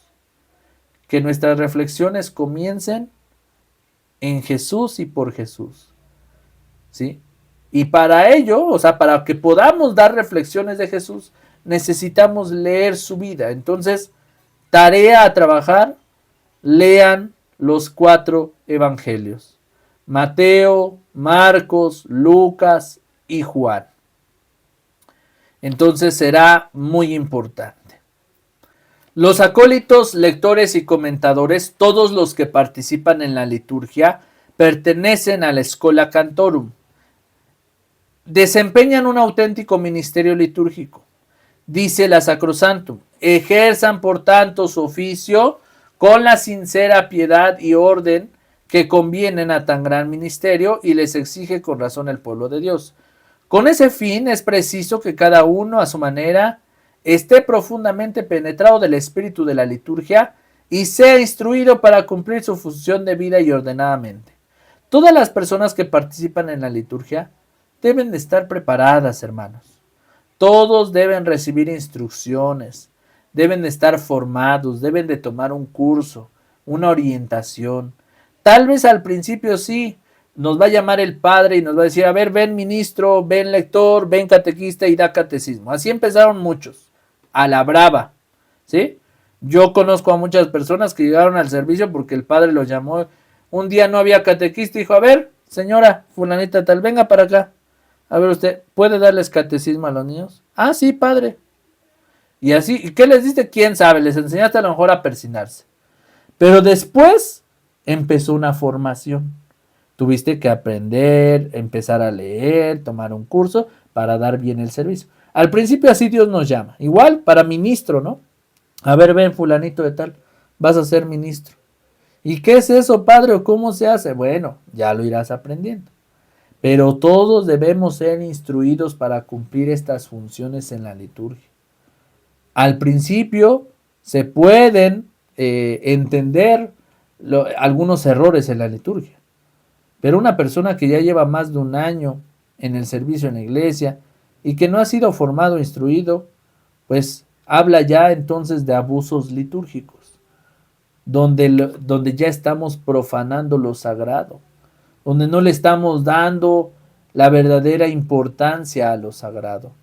Que nuestras reflexiones comiencen en Jesús y por Jesús, ¿sí? Y para ello, o sea, para que podamos dar reflexiones de Jesús, necesitamos leer su vida. Entonces, tarea a trabajar, lean los 4 evangelios: Mateo, Marcos, Lucas y Juan. Entonces será muy importante. Los acólitos, lectores y comentadores, todos los que participan en la liturgia, pertenecen a la Schola Cantorum. Desempeñan un auténtico ministerio litúrgico. Dice la Sacrosantum: ejerzan por tanto su oficio con la sincera piedad y orden que convienen a tan gran ministerio y les exige con razón el pueblo de Dios. Con ese fin es preciso que cada uno a su manera esté profundamente penetrado del espíritu de la liturgia y sea instruido para cumplir su función debida y ordenadamente. Todas las personas que participan en la liturgia deben de estar preparadas, hermanos. Todos deben recibir instrucciones, deben de estar formados, deben de tomar un curso, una orientación. Tal vez al principio sí, nos va a llamar el padre y nos va a decir, a ver, ven ministro, ven lector, ven catequista y da catecismo. Así empezaron muchos, a la brava, ¿sí? Yo conozco a muchas personas que llegaron al servicio porque el padre los llamó. Un día no había catequista y dijo, a ver, señora fulanita tal, venga para acá. A ver, usted, ¿puede darles catecismo a los niños? Ah, sí, padre. Y así, ¿y qué les diste? ¿Quién sabe? Les enseñaste a lo mejor a persinarse. Pero después empezó una formación. Tuviste que aprender, empezar a leer, tomar un curso para dar bien el servicio. Al principio así Dios nos llama. Igual para ministro, ¿no? A ver, ven fulanito de tal, vas a ser ministro. ¿Y qué es eso, padre? ¿O cómo se hace? Bueno, ya lo irás aprendiendo. Pero todos debemos ser instruidos para cumplir estas funciones en la liturgia. Al principio se pueden entender algunos errores en la liturgia, pero una persona que ya lleva más de un año en el servicio en la iglesia y que no ha sido formado o instruido, pues habla ya entonces de abusos litúrgicos, donde ya estamos profanando lo sagrado, donde no le estamos dando la verdadera importancia a lo sagrado.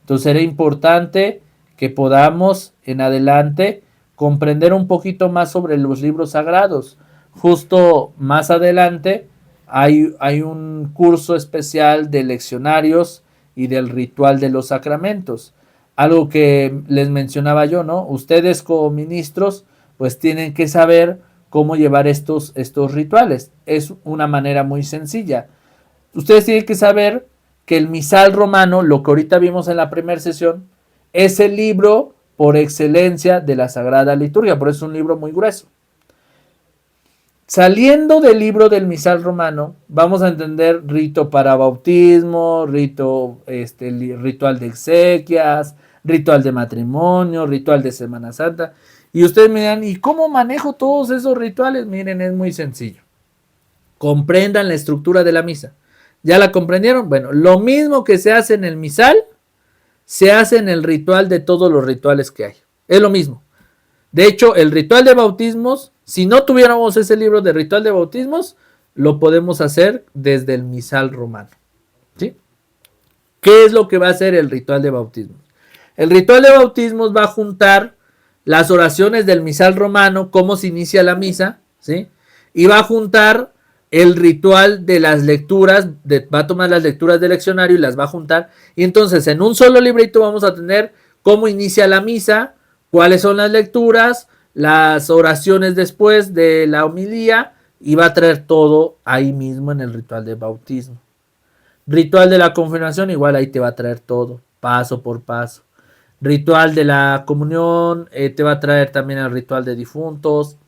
Entonces será importante que podamos en adelante comprender un poquito más sobre los libros sagrados. Justo más adelante hay un curso especial de leccionarios y del ritual de los sacramentos. Algo que les mencionaba yo, ¿no? Ustedes como ministros pues tienen que saber cómo llevar estos rituales. Es una manera muy sencilla. Ustedes tienen que saber que el misal romano, lo que ahorita vimos en la primera sesión, es el libro por excelencia de la Sagrada Liturgia, por eso es un libro muy grueso. Saliendo del libro del misal romano, vamos a entender rito para bautismo, ritual de exequias, ritual de matrimonio, ritual de Semana Santa. Y ustedes me dirán, ¿y cómo manejo todos esos rituales? Miren, es muy sencillo. Comprendan la estructura de la misa. ¿Ya la comprendieron? Bueno, lo mismo que se hace en el misal, se hace en el ritual de todos los rituales que hay. Es lo mismo. De hecho, el ritual de bautismos, si no tuviéramos ese libro de ritual de bautismos, lo podemos hacer desde el misal romano. ¿Sí? ¿Qué es lo que va a hacer el ritual de bautismos? El ritual de bautismos va a juntar las oraciones del misal romano, cómo se inicia la misa, ¿sí? Y va a juntar el ritual de las lecturas, va a tomar las lecturas del leccionario y las va a juntar. Y entonces en un solo librito vamos a tener cómo inicia la misa, cuáles son las lecturas, las oraciones después de la homilía, y va a traer todo ahí mismo en el ritual de bautismo. Ritual de la confirmación, igual ahí te va a traer todo, paso por paso. Ritual de la comunión, te va a traer también el ritual de difuntos,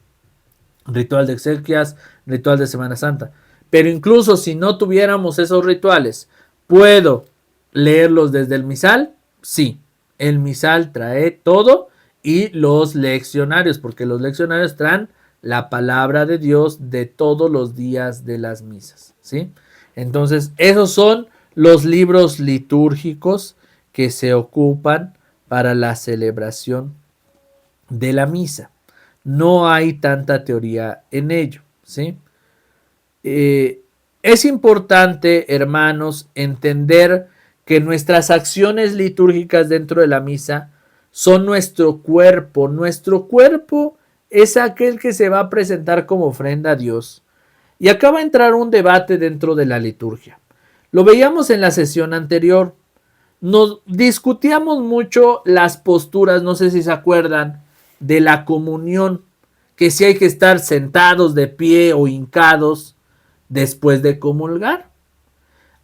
ritual de exequias, ritual de Semana Santa. Pero incluso si no tuviéramos esos rituales, ¿puedo leerlos desde el misal? Sí, el misal trae todo y los leccionarios, porque los leccionarios traen la palabra de Dios de todos los días de las misas, ¿sí? Entonces, esos son los libros litúrgicos que se ocupan para la celebración de la misa. No hay tanta teoría en ello, ¿sí? Es importante, hermanos, entender que nuestras acciones litúrgicas dentro de la misa son nuestro cuerpo. Nuestro cuerpo es aquel que se va a presentar como ofrenda a Dios. Y acá va a entrar un debate dentro de la liturgia. Lo veíamos en la sesión anterior. Nos discutíamos mucho las posturas, no sé si se acuerdan, de la comunión, que si hay que estar sentados de pie o hincados después de comulgar.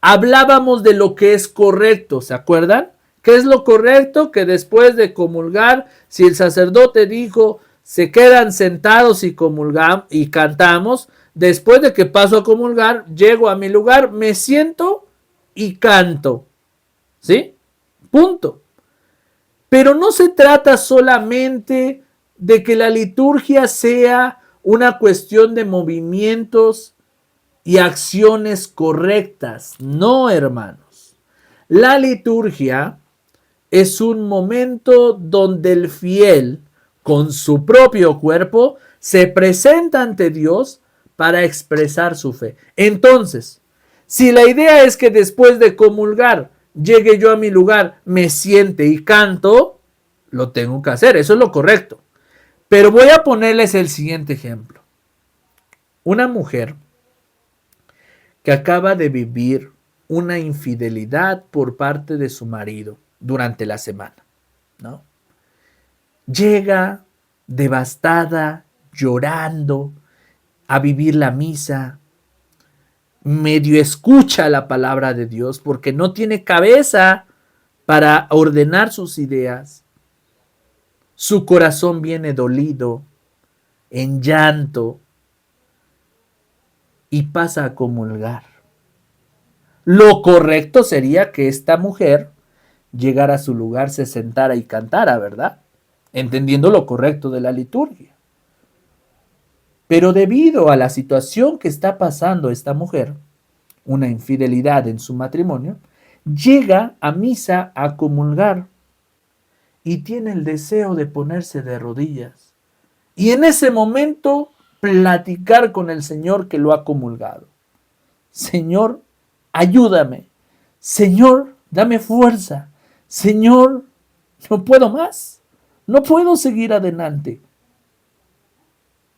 Hablábamos de lo que es correcto, ¿se acuerdan? ¿Qué es lo correcto? Que después de comulgar, si el sacerdote dijo, se quedan sentados y comulgamos y cantamos, después de que paso a comulgar, llego a mi lugar, me siento y canto. ¿Sí? Punto. Pero no se trata solamente de que la liturgia sea una cuestión de movimientos y acciones correctas. No, hermanos. La liturgia es un momento donde el fiel, con su propio cuerpo, se presenta ante Dios para expresar su fe. Entonces, si la idea es que después de comulgar llegue yo a mi lugar, me siente y canto, lo tengo que hacer, eso es lo correcto. Pero voy a ponerles el siguiente ejemplo. Una mujer que acaba de vivir una infidelidad por parte de su marido durante la semana, ¿no? Llega devastada, llorando, a vivir la misa, medio escucha la palabra de Dios porque no tiene cabeza para ordenar sus ideas. Su corazón viene dolido, en llanto, y pasa a comulgar. Lo correcto sería que esta mujer llegara a su lugar, se sentara y cantara, ¿verdad? Entendiendo lo correcto de la liturgia. Pero debido a la situación que está pasando esta mujer, una infidelidad en su matrimonio, llega a misa a comulgar y tiene el deseo de ponerse de rodillas y en ese momento platicar con el Señor que lo ha comulgado. Señor, ayúdame. Señor, dame fuerza. Señor, no puedo más. No puedo seguir adelante.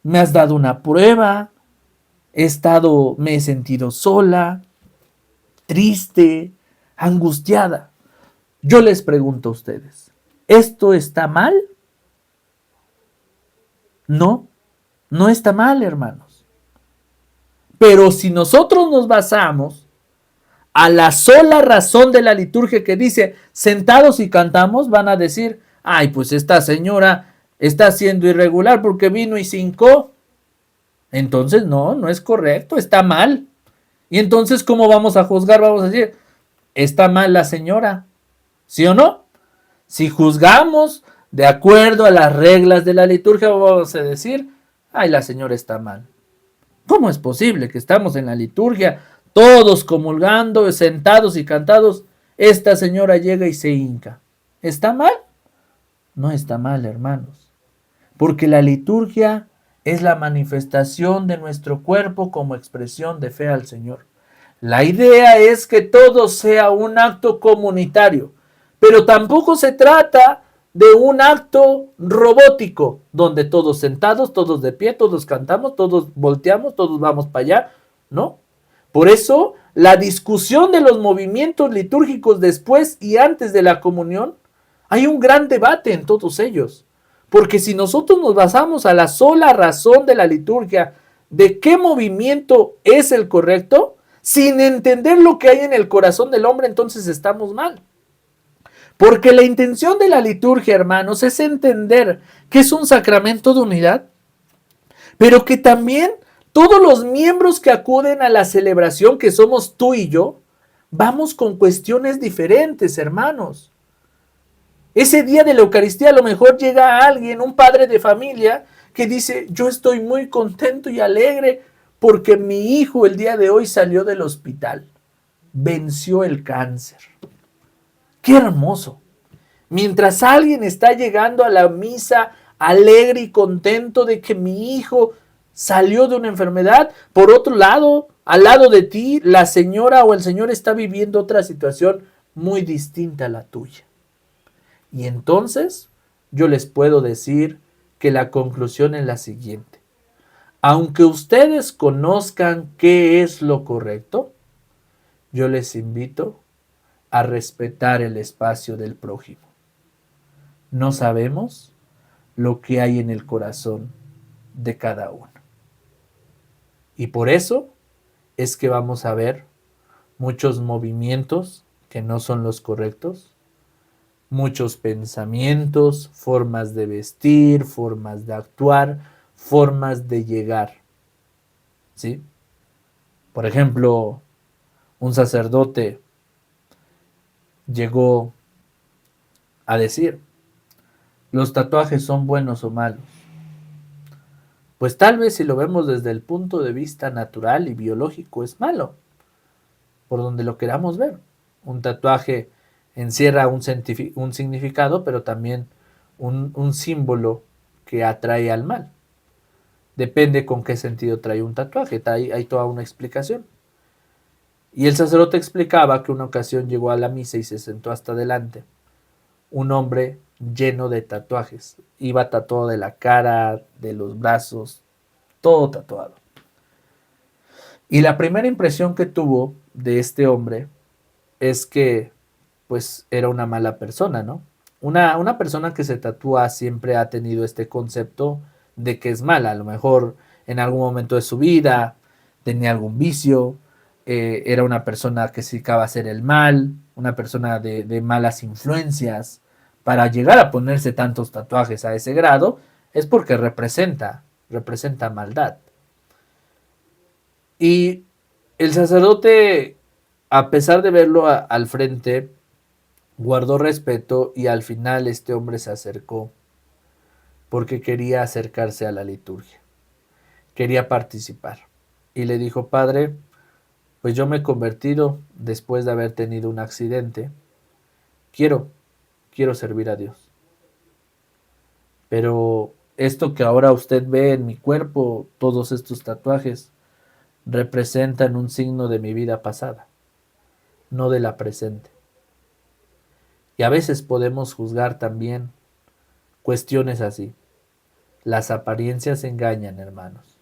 Me has dado una prueba. Me he sentido sola, triste, angustiada. Yo les pregunto a ustedes, ¿esto está mal? No, no está mal, hermanos. Pero si nosotros nos basamos a la sola razón de la liturgia que dice sentados y cantamos, van a decir, ay, pues esta señora está siendo irregular porque vino y cincó. Entonces no es correcto, está mal. Y entonces, ¿cómo vamos a juzgar? Vamos a decir, está mal la señora, ¿sí o no? Si juzgamos de acuerdo a las reglas de la liturgia, vamos a decir, ay, la señora está mal. ¿Cómo es posible que estamos en la liturgia, todos comulgando, sentados y cantados, esta señora llega y se hinca? ¿Está mal? No está mal, hermanos, porque la liturgia es la manifestación de nuestro cuerpo como expresión de fe al Señor. La idea es que todo sea un acto comunitario, pero tampoco se trata de un acto robótico, donde todos sentados, todos de pie, todos cantamos, todos volteamos, todos vamos para allá, ¿no? Por eso, la discusión de los movimientos litúrgicos después y antes de la comunión, hay un gran debate en todos ellos. Porque si nosotros nos basamos a la sola razón de la liturgia, de qué movimiento es el correcto, sin entender lo que hay en el corazón del hombre, entonces estamos mal. Porque la intención de la liturgia, hermanos, es entender que es un sacramento de unidad, pero que también todos los miembros que acuden a la celebración, que somos tú y yo, vamos con cuestiones diferentes, hermanos. Ese día de la Eucaristía a lo mejor llega alguien, un padre de familia, que dice, yo estoy muy contento y alegre porque mi hijo el día de hoy salió del hospital, venció el cáncer. ¡Qué hermoso! Mientras alguien está llegando a la misa alegre y contento de que mi hijo salió de una enfermedad, por otro lado, al lado de ti, la señora o el señor está viviendo otra situación muy distinta a la tuya. Y entonces yo les puedo decir que la conclusión es la siguiente. Aunque ustedes conozcan qué es lo correcto, yo les invito a respetar el espacio del prójimo. No sabemos lo que hay en el corazón de cada uno. Y por eso es que vamos a ver muchos movimientos que no son los correctos, muchos pensamientos, formas de vestir, formas de actuar, formas de llegar. ¿Sí? Por ejemplo, un sacerdote llegó a decir, ¿los tatuajes son buenos o malos? Pues tal vez si lo vemos desde el punto de vista natural y biológico es malo, por donde lo queramos ver. Un tatuaje encierra un significado, pero también un símbolo que atrae al mal. Depende con qué sentido trae un tatuaje, hay toda una explicación. Y el sacerdote explicaba que una ocasión llegó a la misa y se sentó hasta adelante un hombre lleno de tatuajes. Iba tatuado de la cara, de los brazos, todo tatuado. Y la primera impresión que tuvo de este hombre es que pues era una mala persona, ¿no? Una persona que se tatúa siempre ha tenido este concepto de que es mala. A lo mejor en algún momento de su vida tenía algún vicio, era una persona que se dedicaba a hacer el mal, una persona de malas influencias. Para llegar a ponerse tantos tatuajes a ese grado es porque representa maldad. Y el sacerdote, a pesar de verlo al frente, guardó respeto y al final este hombre se acercó porque quería acercarse a la liturgia, quería participar. Y le dijo: Padre, pues yo me he convertido después de haber tenido un accidente, quiero, quiero servir a Dios. Pero esto que ahora usted ve en mi cuerpo, todos estos tatuajes, representan un signo de mi vida pasada, no de la presente. Y a veces podemos juzgar también cuestiones así. Las apariencias engañan, hermanos.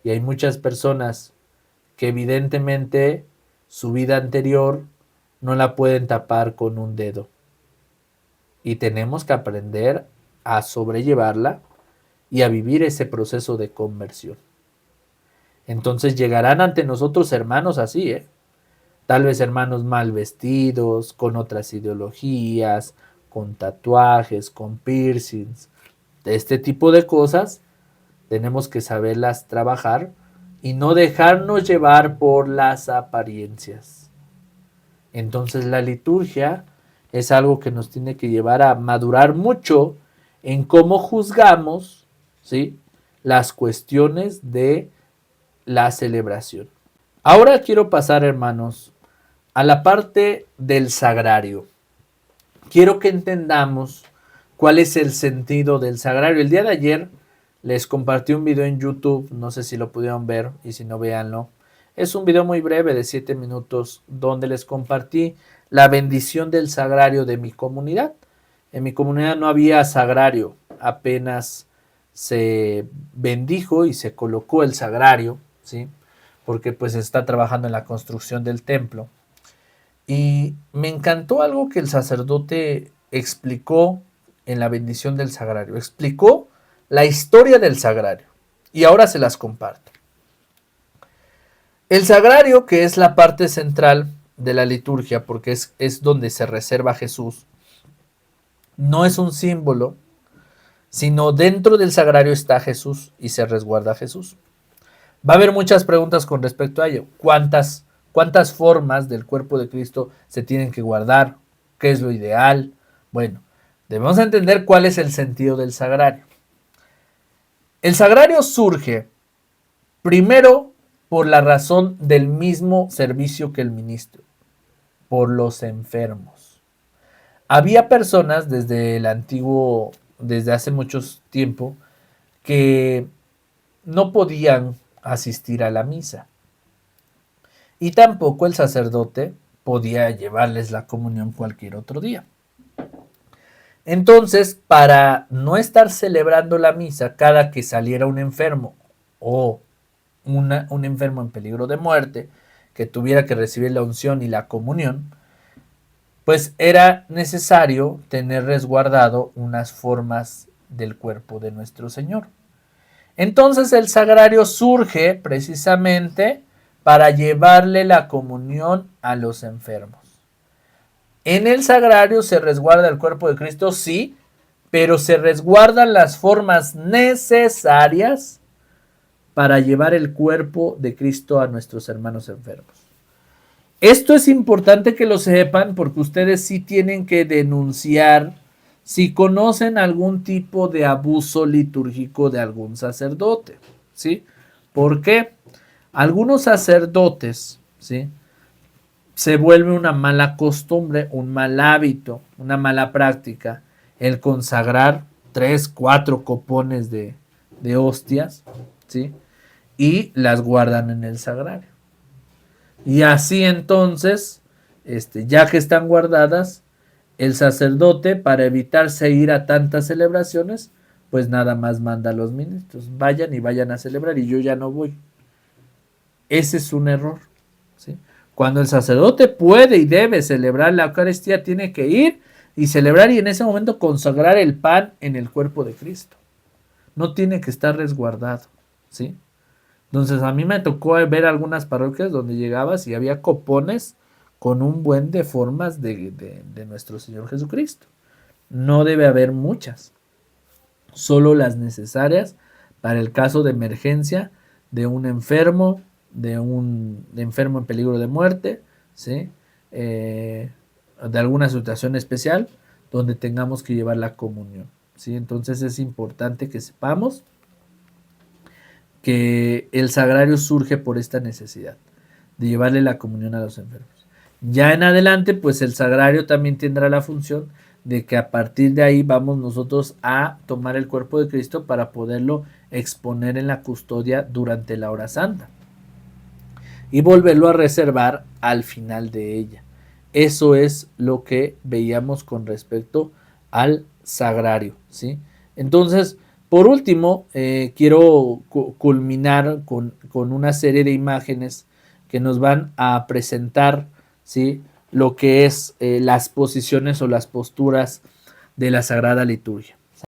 Y hay muchas personas que evidentemente su vida anterior no la pueden tapar con un dedo. Y tenemos que aprender a sobrellevarla y a vivir ese proceso de conversión. Entonces llegarán ante nosotros hermanos así, tal vez hermanos mal vestidos, con otras ideologías, con tatuajes, con piercings, de este tipo de cosas. Tenemos que saberlas trabajar y no dejarnos llevar por las apariencias. Entonces la liturgia es algo que nos tiene que llevar a madurar mucho en cómo juzgamos, ¿sí?, las cuestiones de la celebración. Ahora quiero pasar, hermanos, a la parte del sagrario. Quiero que entendamos cuál es el sentido del sagrario. El día de ayer les compartí un video en YouTube, no sé si lo pudieron ver, y si no, véanlo. Es un video muy breve de 7 minutos donde les compartí la bendición del sagrario de mi comunidad. En mi comunidad no había sagrario, apenas se bendijo y se colocó el sagrario, ¿sí?, porque pues está trabajando en la construcción del templo. Y me encantó algo que el sacerdote explicó en la bendición del sagrario. Explicó la historia del sagrario. Y ahora se las comparto. El sagrario, que es la parte central de la liturgia, porque es donde se reserva a Jesús, no es un símbolo, sino dentro del sagrario está Jesús y se resguarda a Jesús. Va a haber muchas preguntas con respecto a ello. ¿Cuántas formas del cuerpo de Cristo se tienen que guardar? ¿Qué es lo ideal? Bueno, debemos entender cuál es el sentido del sagrario. El sagrario surge primero por la razón del mismo servicio que el ministro, por los enfermos. Había personas desde hace mucho tiempo, que no podían asistir a la misa. Y tampoco el sacerdote podía llevarles la comunión cualquier otro día. Entonces, para no estar celebrando la misa cada que saliera un enfermo o un enfermo en peligro de muerte que tuviera que recibir la unción y la comunión, pues era necesario tener resguardado unas formas del cuerpo de nuestro Señor. Entonces el sagrario surge precisamente para llevarle la comunión a los enfermos. En el sagrario se resguarda el cuerpo de Cristo, sí, pero se resguardan las formas necesarias para llevar el cuerpo de Cristo a nuestros hermanos enfermos. Esto es importante que lo sepan porque ustedes sí tienen que denunciar si conocen algún tipo de abuso litúrgico de algún sacerdote, ¿sí? ¿Por qué? Algunos sacerdotes, ¿sí?, se vuelve una mala costumbre, un mal hábito, una mala práctica, el consagrar 3, 4 copones de hostias, ¿sí?, y las guardan en el sagrario. Y así entonces, ya que están guardadas, el sacerdote, para evitarse ir a tantas celebraciones, pues nada más manda a los ministros, vayan a celebrar y yo ya no voy. Ese es un error, ¿sí? Cuando el sacerdote puede y debe celebrar la Eucaristía, tiene que ir y celebrar y en ese momento consagrar el pan en el cuerpo de Cristo. No tiene que estar resguardado, ¿sí? Entonces a mí me tocó ver algunas parroquias donde llegabas y había copones con un buen de formas de nuestro Señor Jesucristo. No debe haber muchas, solo las necesarias para el caso de emergencia de un enfermo, de enfermo en peligro de muerte, ¿sí? de alguna situación especial donde tengamos que llevar la comunión, ¿sí? Entonces es importante que sepamos que el sagrario surge por esta necesidad de llevarle la comunión a los enfermos. Ya en adelante, pues el sagrario también tendrá la función de que a partir de ahí vamos nosotros a tomar el cuerpo de Cristo para poderlo exponer en la custodia durante la hora santa y volverlo a reservar al final de ella. Eso es lo que veíamos con respecto al sagrario, ¿sí? Entonces, por último, quiero culminar con una serie de imágenes que nos van a presentar, ¿sí?, lo que es las posiciones o las posturas de la Sagrada Liturgia.